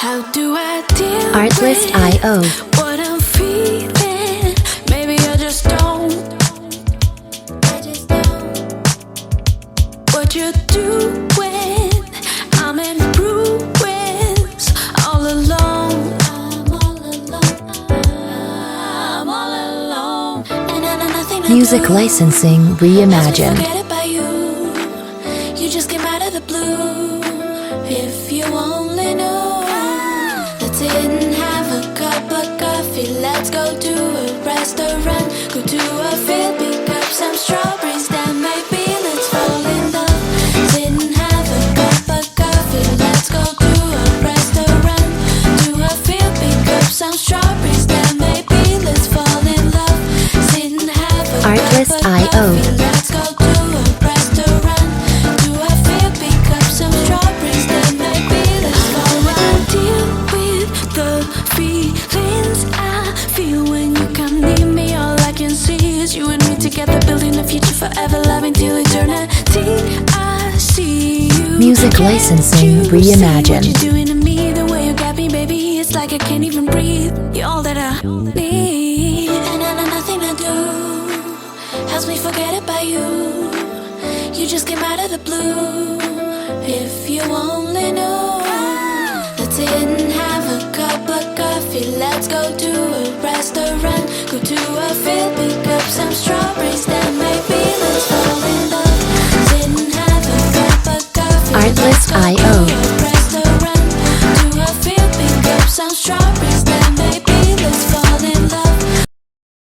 How do I deal Artlist.io. with what I'm feeling? Maybe I just don't. What you doing? I'm in ruins, all alone. I'm all alone. And nothing to Music do. licensing reimagined. Forget about you. You just came out of the blue. If you only knew. Let's sit and have a cup of coffee. Let's go to a restaurant. Go to a field, pick up some strawberries. Then maybe let's fall in love. Sit and have a cup of coffee. Let's go to a restaurant. To a field, pick up some strawberries. Then maybe let's fall in love. Sit and have a cup of Artlist.io. coffee. Let's go to a restaurant. To a field, pick up some strawberries. Then maybe let's fall in love. Deal with the feelings I feel when you come near me. All I can see is you and me together, building a future forever, loving till eternity. I see you. Music licensing reimagined. What you're doing to me, the way you got me, baby, it's like I can't even breathe. You're all that I need, and I know nothing to do helps me forget about you. You just came out of the blue. If you only knew. Let's sit and have a cup of coffee. Let's go to a restaurant. Go to a field, pick